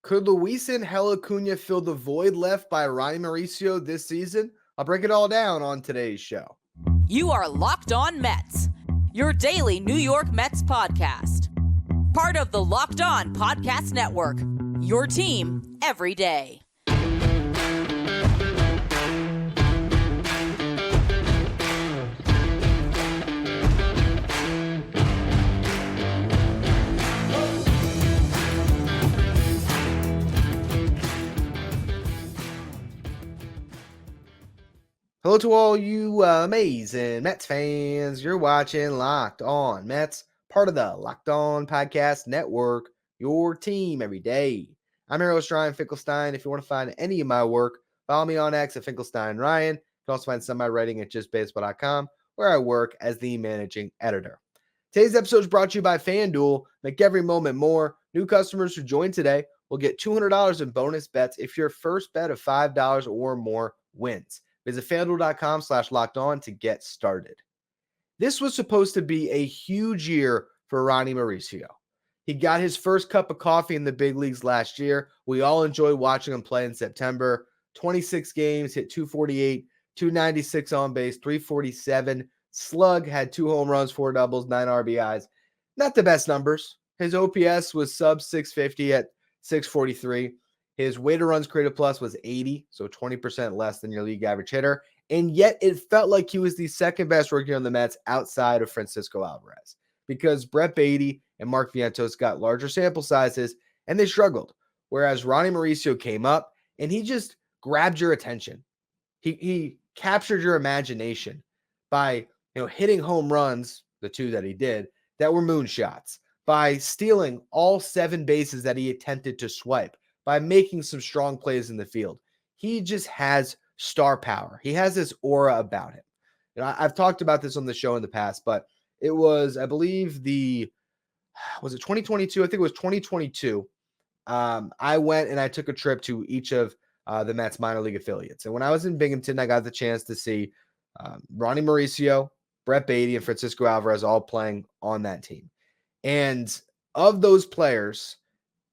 Could Luisangel Acuña fill the void left by Ronny Mauricio this season? I'll break it all down on today's show. You are Locked On Mets, your daily New York Mets podcast. Part of the Locked On Podcast Network, your team every day. Hello to all you amazing Mets fans. You're watching Locked On Mets, part of the Locked On Podcast Network, your team every day. I'm your host, Ryan Finkelstein. If you want to find any of my work, follow me on X at Finkelstein Ryan. You can also find some of my writing at justbaseball.com, where I work as the managing editor. Today's episode is brought to you by FanDuel. Make every moment more. New customers who join today will get $200 in bonus bets if your first bet of $5 or more wins. Visit FanDuel.com/lockedon to get started. This was supposed to be a huge year for Ronny Mauricio. He got his first cup of coffee in the big leagues last year. We all enjoyed watching him play in September. 26 games, hit 248, 296 on base, 347. Slug, had 2 home runs, 4 doubles, 9 RBIs. Not the best numbers. His OPS was sub 650 at 643. His weighted runs created plus was 80, so 20% less than your league average hitter. And yet it felt like he was the second best rookie on the Mets outside of Francisco Alvarez, because Brett Baty and Mark Vientos got larger sample sizes and they struggled. Whereas Ronny Mauricio came up and he just grabbed your attention. He captured your imagination by hitting home runs, the 2 that he did, that were moonshots, by stealing all 7 bases that he attempted to swipe, by making some strong plays in the field. He just has star power. He has this aura about him. I've talked about this on the show in the past, but it was, I believe was it 2022? I think it was 2022. I went and I took a trip to each of the Mets minor league affiliates. And when I was in Binghamton, I got the chance to see Ronny Mauricio, Brett Baty, and Francisco Alvarez all playing on that team. And of those players,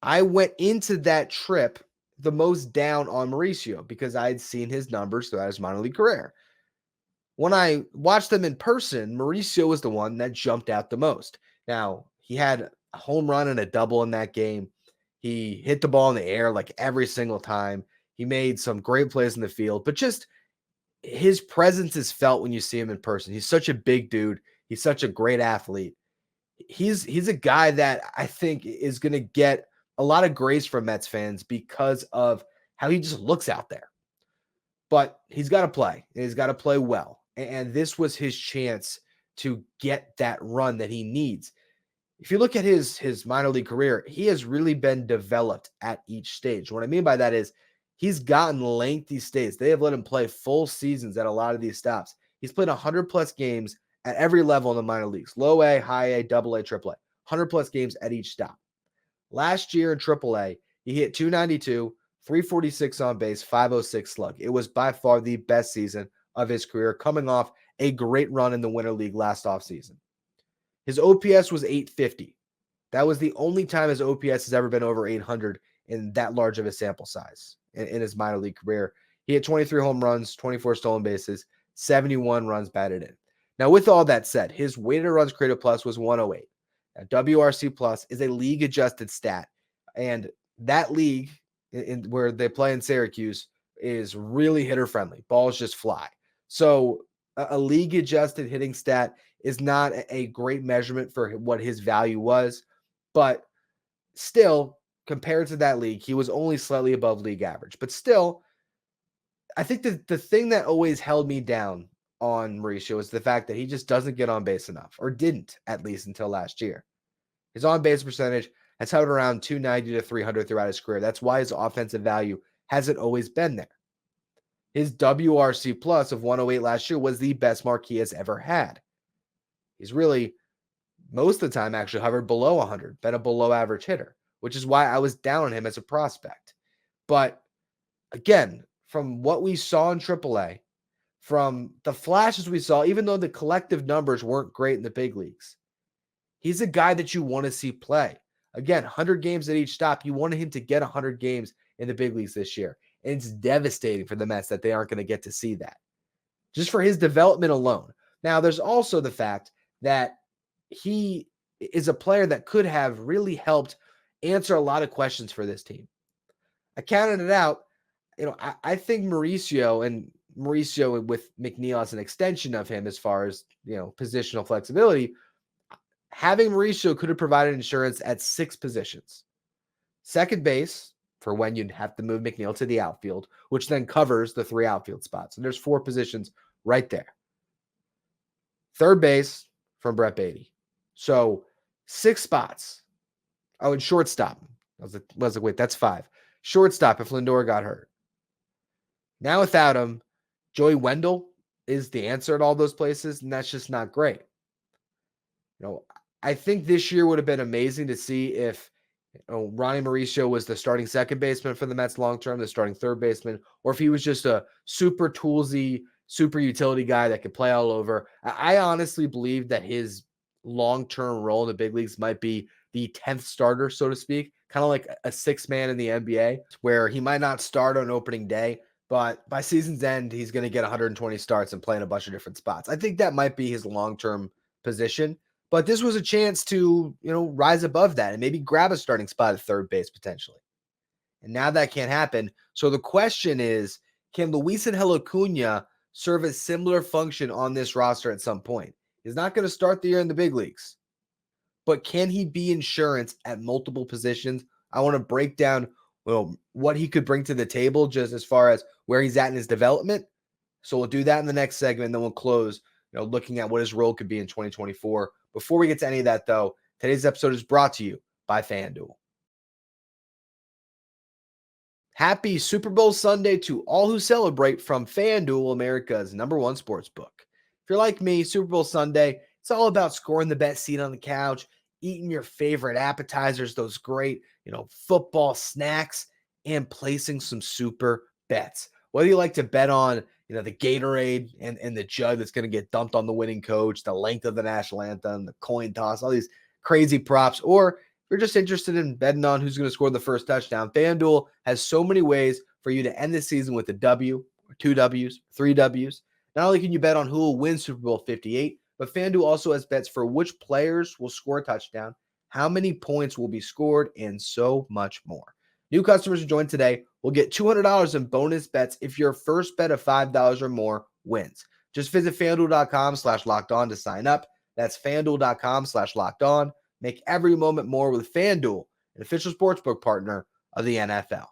I went into that trip the most down on Mauricio because I had seen his numbers throughout his minor league career. When I watched them in person, Mauricio was the one that jumped out the most. Now, he had a home run and a double in that game. He hit the ball in the air like every single time. He made some great plays in the field, but just his presence is felt when you see him in person. He's such a big dude. He's such a great athlete. He's a guy that I think is going to get a lot of grace from Mets fans because of how he just looks out there. But he's got to play, and he's got to play well. And this was his chance to get that run that he needs. If you look at his minor league career, he has really been developed at each stage. What I mean by that is he's gotten lengthy stays. They have let him play full seasons at a lot of these stops. He's played 100-plus games at every level in the minor leagues, low A, high A, double A, triple A, 100-plus games at each stop. Last year in AAA, he hit 292, 346 on base, 506 slug. It was by far the best season of his career, coming off a great run in the Winter League last offseason. His OPS was 850. That was the only time his OPS has ever been over 800 in that large of a sample size in his minor league career. He had 23 home runs, 24 stolen bases, 71 runs batted in. Now, with all that said, his weighted runs created plus was 108. Now, WRC plus is a league-adjusted stat, and that league where they play in Syracuse is really hitter-friendly. Balls just fly. So a league-adjusted hitting stat is not a great measurement for what his value was, but still, compared to that league, he was only slightly above league average. But still, I think that the thing that always held me down on Mauricio is the fact that he just doesn't get on base enough, or didn't, at least until last year. His on base percentage has hovered around 290 to 300 throughout his career. That's why his offensive value hasn't always been there. His WRC plus of 108 last year was the best mark he has ever had. He's really, most of the time, actually hovered below 100, been a below average hitter, which is why I was down on him as a prospect. But again, from what we saw in AAA, from the flashes we saw, even though the collective numbers weren't great in the big leagues, he's a guy that you want to see play. Again, 100 games at each stop. You wanted him to get 100 games in the big leagues this year. And it's devastating for the Mets that they aren't going to get to see that, just for his development alone. Now, there's also the fact that he is a player that could have really helped answer a lot of questions for this team. I counted it out. I think Mauricio with McNeil as an extension of him as far as, positional flexibility, having Mauricio could have provided insurance at 6 positions. Second base, for when you'd have to move McNeil to the outfield, which then covers the 3 outfield spots. And there's 4 positions right there. Third base from Brett Beatty. So 6 spots. Oh, and shortstop. I was like, wait, that's 5. Shortstop if Lindor got hurt. Now without him, Joey Wendell is the answer at all those places, and that's just not great. I think this year would have been amazing to see if Ronny Mauricio was the starting second baseman for the Mets long-term, the starting third baseman, or if he was just a super toolsy, super utility guy that could play all over. I honestly believe that his long-term role in the big leagues might be the 10th starter, so to speak, kind of like a 6th man in the NBA, where he might not start on opening day, but by season's end, he's going to get 120 starts and play in a bunch of different spots. I think that might be his long-term position. But this was a chance to, rise above that and maybe grab a starting spot at third base potentially. And now that can't happen. So the question is, can Luisangel Acuña serve a similar function on this roster at some point? He's not going to start the year in the big leagues, but can he be insurance at multiple positions? I want to break down, what he could bring to the table just as far as where he's at in his development. So we'll do that in the next segment, and then we'll close, looking at what his role could be in 2024. Before we get to any of that, though, today's episode is brought to you by FanDuel. Happy Super Bowl Sunday to all who celebrate from FanDuel, America's #1 sportsbook. If you're like me, Super Bowl Sunday, it's all about scoring the best seat on the couch, eating your favorite appetizers, those great, football snacks, and placing some super bets. Whether you like to bet on, the Gatorade and the jug that's going to get dumped on the winning coach, the length of the national anthem, the coin toss, all these crazy props, or if you're just interested in betting on who's going to score the first touchdown, FanDuel has so many ways for you to end the season with a W, or 2 Ws, 3 Ws. Not only can you bet on who will win Super Bowl 58, but FanDuel also has bets for which players will score a touchdown, how many points will be scored, and so much more. New customers who join today will get $200 in bonus bets if your first bet of $5 or more wins. Just visit FanDuel.com/lockedon to sign up. That's FanDuel.com/lockedon. Make every moment more with FanDuel, an official sportsbook partner of the NFL.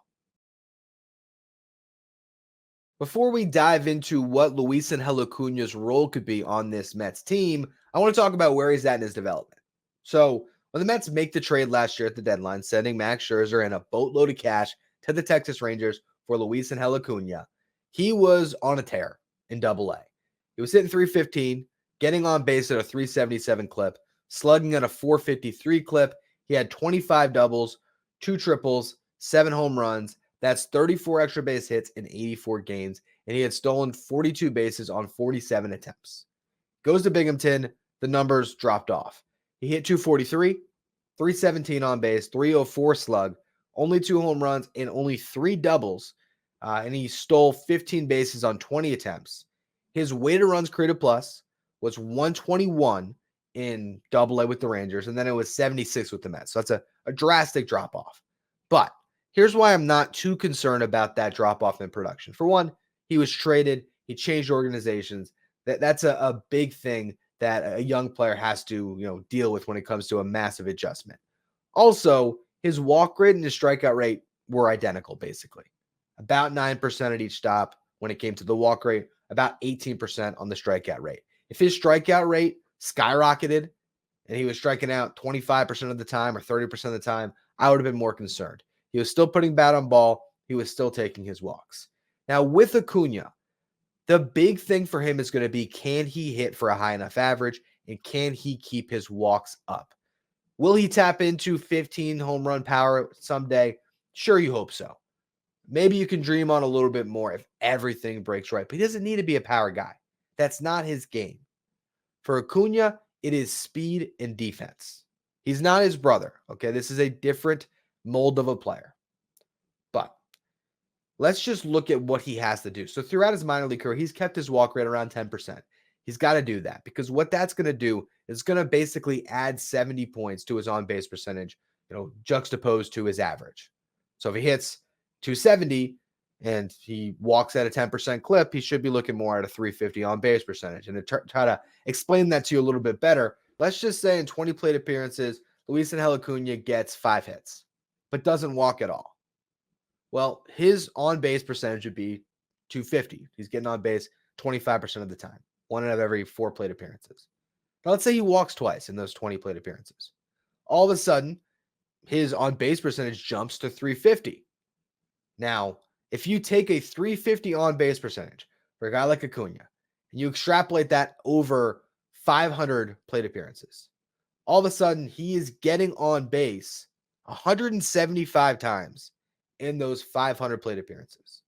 Before we dive into what Luisangel Acuña's role could be on this Mets team, I want to talk about where he's at in his development. So, when the Mets make the trade last year at the deadline, sending Max Scherzer and a boatload of cash to the Texas Rangers for Luisangel Acuña, he was on a tear in Double-A. He was hitting .315, getting on base at a .377 clip, slugging at a .453 clip. He had 25 doubles, 2 triples, 7 home runs. That's 34 extra base hits in 84 games, and he had stolen 42 bases on 47 attempts. Goes to Binghamton, the numbers dropped off. He hit .243, .317 on base, .304 slug, only 2 home runs, and only 3 doubles, and he stole 15 bases on 20 attempts. His weighted runs created plus was 121 in Double-A with the Rangers, and then it was 76 with the Mets. So that's a drastic drop-off. But here's why I'm not too concerned about that drop-off in production. For one, he was traded. He changed organizations. That's a big thing that a young player has to, deal with when it comes to a massive adjustment. Also, his walk rate and his strikeout rate were identical, basically. About 9% at each stop when it came to the walk rate, about 18% on the strikeout rate. If his strikeout rate skyrocketed and he was striking out 25% of the time or 30% of the time, I would have been more concerned. He was still putting bat on ball. He was still taking his walks. Now, with Acuña, the big thing for him is going to be, can he hit for a high enough average, and can he keep his walks up? Will he tap into 15 home run power someday? Sure, you hope so. Maybe you can dream on a little bit more if everything breaks right, but he doesn't need to be a power guy. That's not his game. For Acuña, it is speed and defense. He's not his brother, okay? This is a different mold of a player. But let's just look at what he has to do. So throughout his minor league career, he's kept his walk rate around 10%. He's got to do that because what that's going to do is going to basically add 70 points to his on-base percentage, juxtaposed to his average. So if he hits 270 and he walks at a 10% clip, he should be looking more at a 350 on-base percentage. And to try to explain that to you a little bit better, let's just say in 20 plate appearances, Luisangel Acuña gets 5 hits, but doesn't walk at all. Well, his on-base percentage would be 250. He's getting on base 25% of the time, 1 out of every 4 plate appearances. Now, let's say he walks twice in those 20 plate appearances. All of a sudden, his on-base percentage jumps to 350. Now, if you take a 350 on-base percentage for a guy like Acuña, and you extrapolate that over 500 plate appearances, all of a sudden, he is getting on base 175 times in those 500 plate appearances.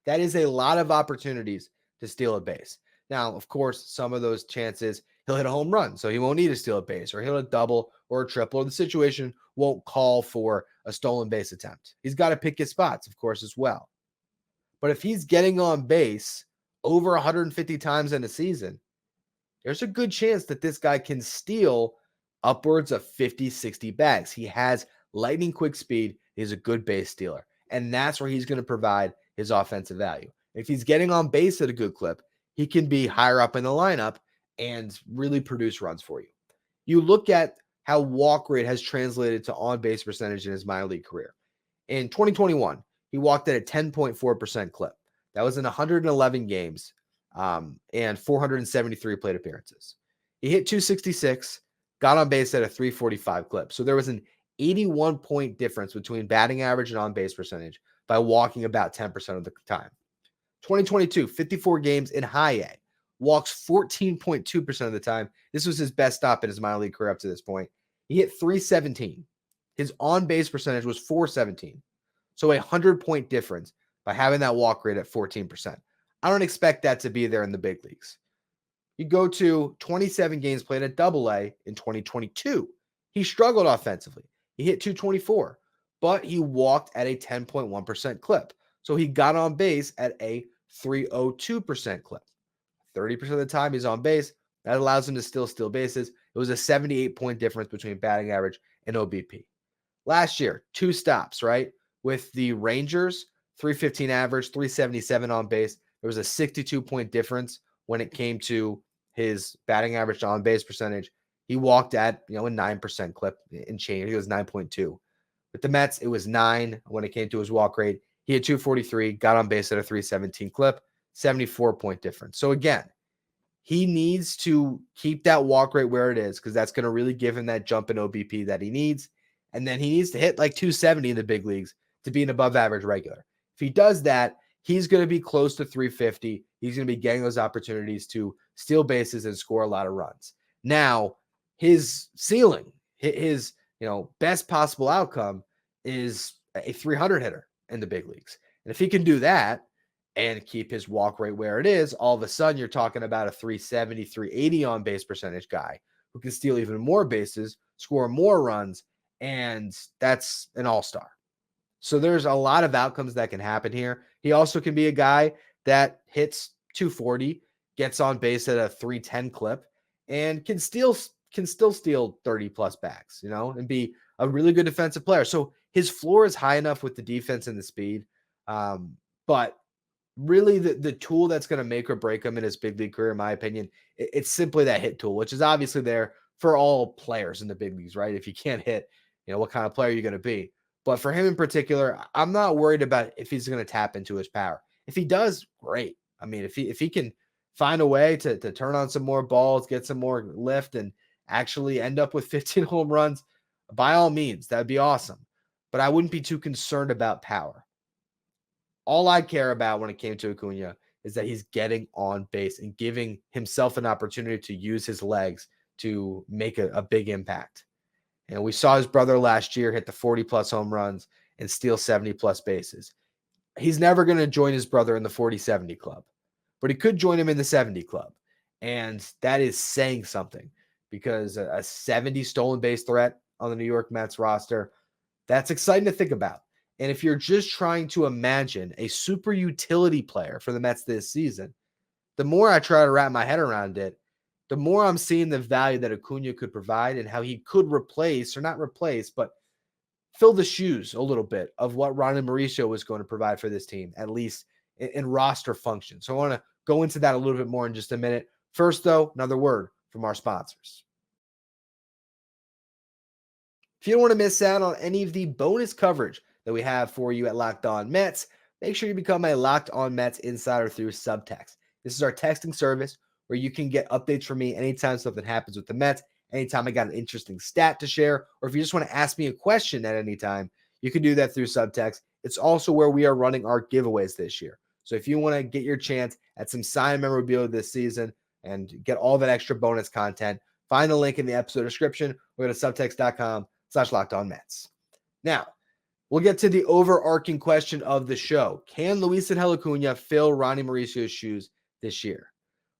That is a lot of opportunities to steal a base. Now, of course, some of those chances, he'll hit a home run, so he won't need to steal a base, or he'll hit a double or a triple, or the situation won't call for a stolen base attempt. He's got to pick his spots, of course, as well. But if he's getting on base over 150 times in a season, there's a good chance that this guy can steal upwards of 50, 60 bags. He has lightning quick speed. He's a good base stealer. And that's where he's going to provide his offensive value. If he's getting on base at a good clip, he can be higher up in the lineup and really produce runs for you. You look at how walk rate has translated to on-base percentage in his minor league career. In 2021, he walked at a 10.4% clip. That was in 111 games and 473 plate appearances. He hit 266, got on base at a 345 clip. So there was an 81-point difference between batting average and on-base percentage by walking about 10% of the time. 2022, 54 games in high A, walks 14.2% of the time. This was his best stop in his minor league career up to this point. He hit 317. His on-base percentage was 417. So a 100-point difference by having that walk rate at 14%. I don't expect that to be there in the big leagues. You go to 27 games played at AA in 2022. He struggled offensively. He hit 224, but he walked at a 10.1% clip. So he got on base at a 302% clip. 30% of the time he's on base. That allows him to still steal bases. It was a 78-point difference between batting average and OBP. Last year, 2 stops, right? With the Rangers, 315 average, 377 on base. There was a 62-point difference when it came to his batting average to on-base percentage. He walked at, a 9% clip in change. He was 9.2. With the Mets, it was 9 when it came to his walk rate. He had 243, got on base at a 317 clip, 74-point difference. So again, he needs to keep that walk rate where it is because that's going to really give him that jump in OBP that he needs. And then he needs to hit like 270 in the big leagues to be an above average regular. If he does that, he's going to be close to 350. He's going to be getting those opportunities to steal bases and score a lot of runs. Now, his ceiling, his best possible outcome is a 300 hitter in the big leagues. And if he can do that and keep his walk rate where it is, all of a sudden you're talking about a 370, 380 on base percentage guy who can steal even more bases, score more runs, and that's an all-star. So there's a lot of outcomes that can happen here. He also can be a guy that hits 240, gets on base at a 310 clip, and can still steal 30 plus bags, and be a really good defensive player. So his floor is high enough with the defense and the speed. But really the tool that's going to make or break him in his big league career, in my opinion, it's simply that hit tool, which is obviously there for all players in the big leagues, right? If you can't hit, what kind of player you're going to be. But for him in particular, I'm not worried about if he's going to tap into his power. If he does, great. I mean, if he can find a way to turn on some more balls, get some more lift, and actually end up with 15 home runs, by all means, that'd be awesome. But I wouldn't be too concerned about power. All I care about when it came to Acuña is that he's getting on base and giving himself an opportunity to use his legs to make a big impact. And we saw his brother last year hit the 40-plus home runs and steal 70-plus bases. He's never going to join his brother in the 40-70 club, but he could join him in the 70 club. And that is saying something because a 70 stolen base threat on the New York Mets roster, that's exciting to think about. And if you're just trying to imagine a super utility player for the Mets this season, the more I try to wrap my head around it, the more I'm seeing the value that Acuña could provide and how he could replace, or not replace, but fill the shoes a little bit of what Ronny Mauricio was going to provide for this team, at least in roster function. So I want to go into that a little bit more in just a minute. First, though, another word from our sponsors. If you don't want to miss out on any of the bonus coverage that we have for you at Locked On Mets, make sure you become a Locked On Mets insider through Subtext. This is our texting service where you can get updates from me anytime something happens with the Mets, anytime I got an interesting stat to share, or if you just want to ask me a question at any time, you can do that through Subtext. It's also where we are running our giveaways this year. So if you want to get your chance at some signed memorabilia this season and get all that extra bonus content, find the link in the episode description or go to subtext.com/LockedOnMets. Now, we'll get to the overarching question of the show. Can Luisangel Acuña fill Ronny Mauricio's shoes this year?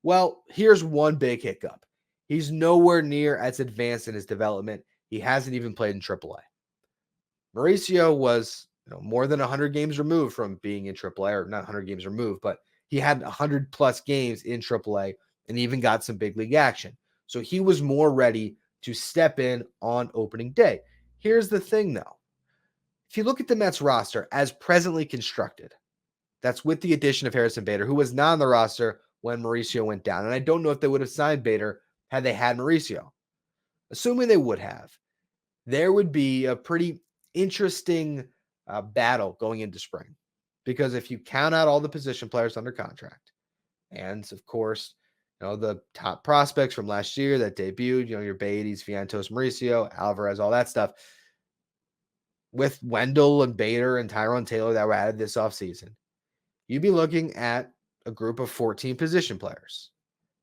Well, here's one big hiccup. He's nowhere near as advanced in his development. He hasn't even played in AAA. Mauricio was more than 100 games removed from being in AAA, or not 100 games removed, but he had 100 plus games in AAA and even got some big league action. So he was more ready to step in on opening day. Here's the thing, though. If you look at the Mets roster as presently constructed, that's with the addition of Harrison Bader, who was not on the roster when Mauricio went down. And I don't know if they would have signed Bader had they had Mauricio. Assuming they would have, there would be a pretty interesting battle going into spring. Because if you count out all the position players under contract, and of course, the top prospects from last year that debuted, your Beatties, Vientos, Mauricio, Alvarez, all that stuff, with Wendell and Bader and Tyrone Taylor that were added this offseason, you'd be looking at a group of 14 position players.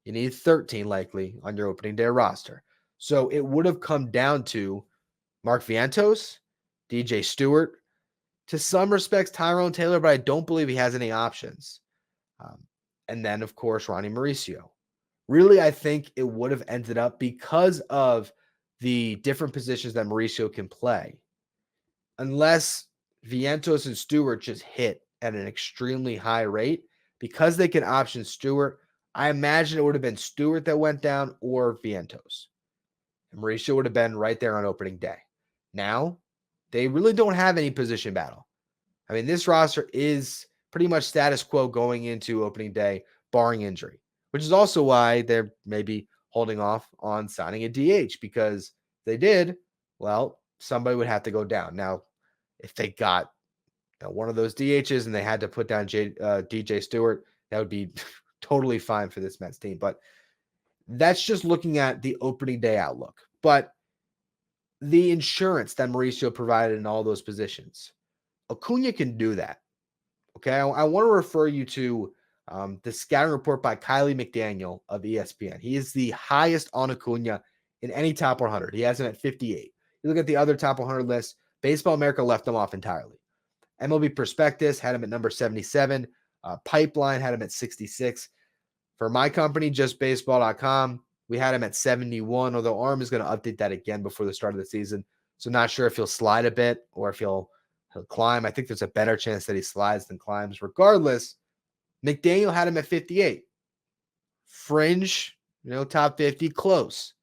You need 13 likely on your opening day roster. So it would have come down to Mark Vientos, DJ Stewart, to some respects Tyrone Taylor, but I don't believe he has any options. And then, of course, Ronny Mauricio. Really, I think it would have ended up, because of the different positions that Mauricio can play, unless Vientos and Stewart just hit at an extremely high rate, because they can option Stewart, I imagine it would have been Stewart that went down or Vientos. And Mauricio would have been right there on opening day. Now, they really don't have any position battle. I mean, this roster is pretty much status quo going into opening day, barring injury, which is also why they're maybe holding off on signing a DH, because if they did, well, somebody would have to go down. Now, if they got one of those DHs and they had to put down DJ Stewart, that would be totally fine for this Mets team. But that's just looking at the opening day outlook. But the insurance that Mauricio provided in all those positions, Acuña can do that. Okay, I want to refer you to the scouting report by Kylie McDaniel of ESPN. He is the highest on Acuña in any top 100. He has him at 58. You look at the other top 100 lists, Baseball America left him off entirely. MLB Prospectus had him at number 77. Pipeline had him at 66. For my company, justbaseball.com, we had him at 71, although Arm is going to update that again before the start of the season. So not sure if he'll slide a bit or if he'll climb. I think there's a better chance that he slides than climbs. Regardless, McDaniel had him at 58. Fringe, top 50, close.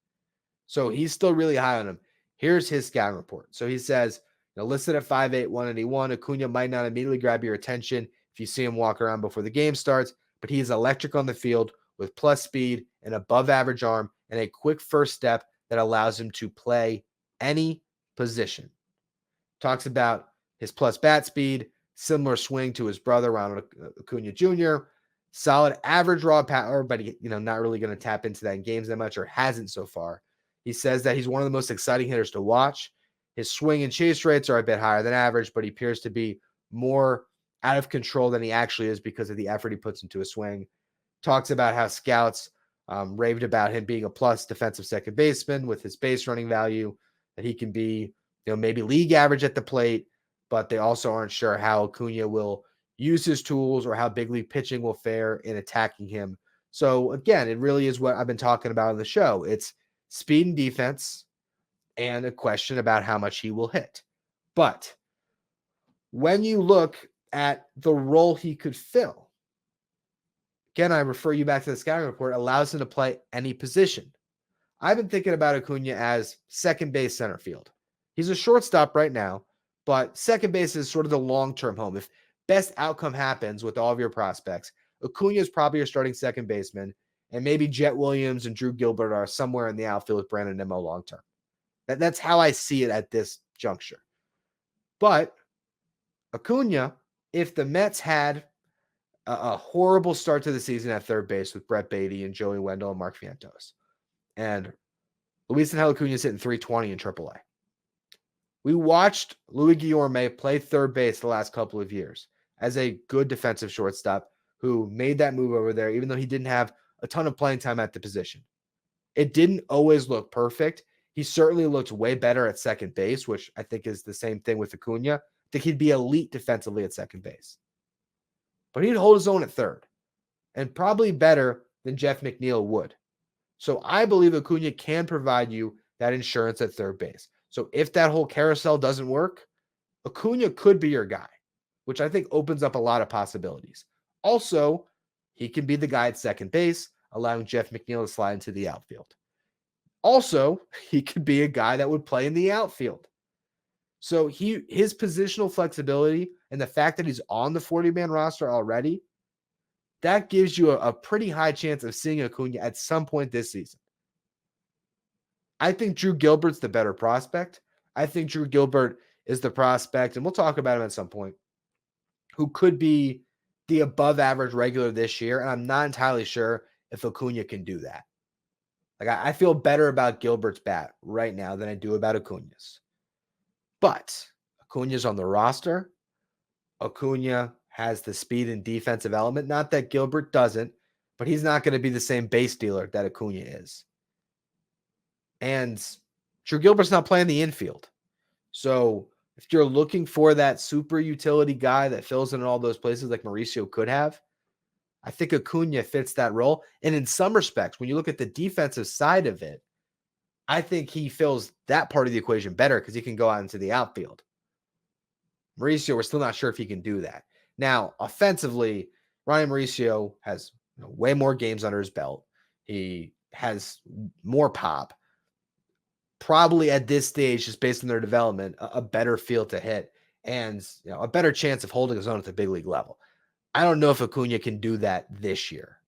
So he's still really high on him. Here's his scouting report. So he says, listed at 5'8", 181, Acuña might not immediately grab your attention if you see him walk around before the game starts, but he's electric on the field with plus speed, an above average arm, and a quick first step that allows him to play any position. Talks about his plus bat speed, similar swing to his brother, Ronald Acuña Jr., solid average raw power, but he, not really going to tap into that in games that much, or hasn't so far. He says that he's one of the most exciting hitters to watch. His swing and chase rates are a bit higher than average, but he appears to be more out of control than he actually is because of the effort he puts into a swing. Talks about how scouts raved about him being a plus defensive second baseman with his base running value, that he can be, maybe league average at the plate, but they also aren't sure how Acuña will use his tools or how big league pitching will fare in attacking him. So again, it really is what I've been talking about on the show. It's speed and defense, and a question about how much he will hit. But when you look at the role he could fill, again, I refer you back to the scouting report, allows him to play any position. I've been thinking about Acuña as second base center field. He's a shortstop right now, but second base is sort of the long-term home. If best outcome happens with all of your prospects, Acuña is probably your starting second baseman, and maybe Jet Williams and Drew Gilbert are somewhere in the outfield with Brandon Nimmo long-term. That's how I see it at this juncture. But Acuña, if the Mets had a horrible start to the season at third base with Brett Beatty and Joey Wendell and Mark Vientos, and Luisangel Acuña is hitting 320 in AAA. We watched Louis Guillorme play third base the last couple of years as a good defensive shortstop who made that move over there, even though he didn't have a ton of playing time at the position. It didn't always look perfect. He certainly looked way better at second base, which I think is the same thing with Acuña. I think he'd be elite defensively at second base. But he'd hold his own at third, and probably better than Jeff McNeil would. So I believe Acuña can provide you that insurance at third base. So if that whole carousel doesn't work, Acuña could be your guy, which I think opens up a lot of possibilities. Also, he can be the guy at second base, allowing Jeff McNeil to slide into the outfield. Also, he could be a guy that would play in the outfield. So his positional flexibility and the fact that he's on the 40-man roster already, that gives you a pretty high chance of seeing Acuña at some point this season. I think Drew Gilbert's the better prospect. I think Drew Gilbert is the prospect, and we'll talk about him at some point, who could be the above-average regular this year, and I'm not entirely sure if Acuña can do that. Like, I feel better about Gilbert's bat right now than I do about Acuña's. But Acuña's on the roster. Acuña has the speed and defensive element. Not that Gilbert doesn't, but he's not going to be the same base dealer that Acuña is. And Drew Gilbert's not playing the infield. So if you're looking for that super utility guy that fills in all those places like Mauricio could have, I think Acuña fits that role. And in some respects, when you look at the defensive side of it, I think he fills that part of the equation better because he can go out into the outfield. Mauricio, we're still not sure if he can do that. Now, offensively, Ronny Mauricio has way more games under his belt. He has more pop. Probably at this stage, just based on their development, a better field to hit and a better chance of holding his own at the big league level. I don't know if Acuña can do that this year,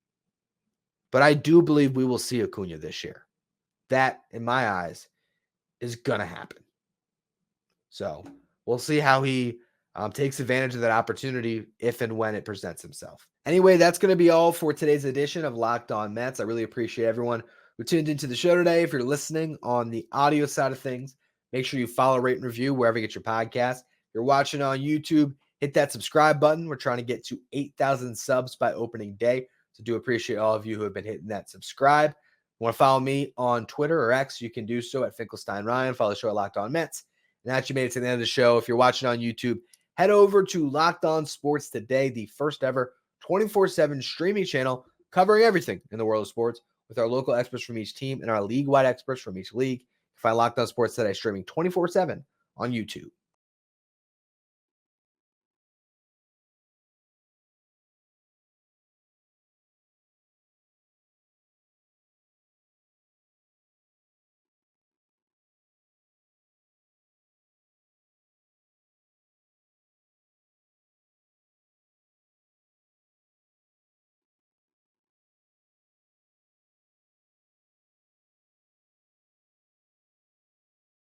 but I do believe we will see Acuña this year. That, in my eyes, is going to happen. So we'll see how he takes advantage of that opportunity if and when it presents himself. Anyway, that's going to be all for today's edition of Locked On Mets. I really appreciate everyone who tuned into the show today. If you're listening on the audio side of things, make sure you follow, rate, and review wherever you get your podcast. If you're watching on YouTube, hit that subscribe button. We're trying to get to 8,000 subs by opening day. So do appreciate all of you who have been hitting that subscribe. If you want to follow me on Twitter or X, you can do so at Finkelstein Ryan. Follow the show at Locked On Mets. And that you made it to the end of the show. If you're watching on YouTube, head over to Locked On Sports Today, the first ever 24/7 streaming channel covering everything in the world of sports with our local experts from each team and our league-wide experts from each league. You can find Locked On Sports Today streaming 24/7 on YouTube.